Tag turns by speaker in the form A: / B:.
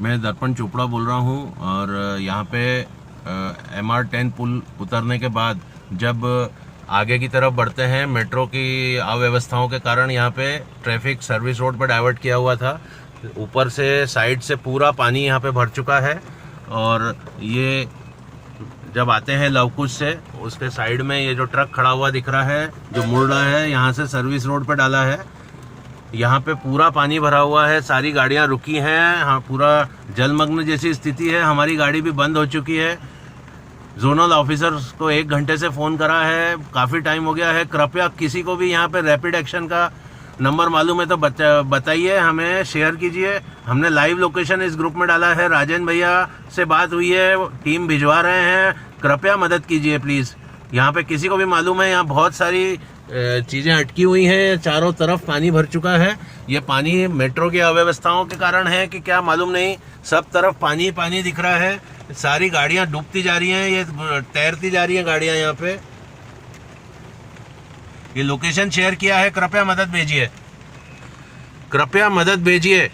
A: मैं दर्पण चोपड़ा बोल रहा हूँ और यहाँ पे MR10 पुल उतरने के बाद जब आगे की तरफ बढ़ते हैं, मेट्रो की अव्यवस्थाओं के कारण यहाँ पे ट्रैफिक सर्विस रोड पर डाइवर्ट किया हुआ था। ऊपर से साइड से पूरा पानी यहाँ पे भर चुका है और ये जब आते हैं लवकुश से, उसके साइड में ये जो ट्रक खड़ा हुआ दिख रहा है जो मुड़ रहा है, यहाँ से सर्विस रोड पे डाला है। यहाँ पे पूरा पानी भरा हुआ है, सारी गाड़ियाँ रुकी हैं, हाँ पूरा जलमग्न जैसी स्थिति है। हमारी गाड़ी भी बंद हो चुकी है। जोनल ऑफिसर्स को 1 घंटे से फ़ोन करा है, काफ़ी टाइम हो गया है। कृपया किसी को भी यहाँ पे रैपिड एक्शन का नंबर मालूम है तो बताइए, हमें शेयर कीजिए। हमने लाइव लोकेशन इस ग्रुप में डाला है, राजेंद्र भैया से बात हुई है, टीम भिजवा रहे हैं। कृपया मदद कीजिए प्लीज़। यहाँ पे किसी को भी मालूम है, यहाँ बहुत सारी चीज़ें अटकी हुई हैं, चारों तरफ पानी भर चुका है। ये पानी मेट्रो की अव्यवस्थाओं के कारण है कि क्या मालूम नहीं, सब तरफ पानी पानी दिख रहा है। सारी गाड़ियाँ डूबती जा रही हैं, ये तैरती जा रही हैं गाड़ियाँ। यहाँ पे ये लोकेशन शेयर किया है, कृपया मदद भेजिए, कृपया मदद भेजिए।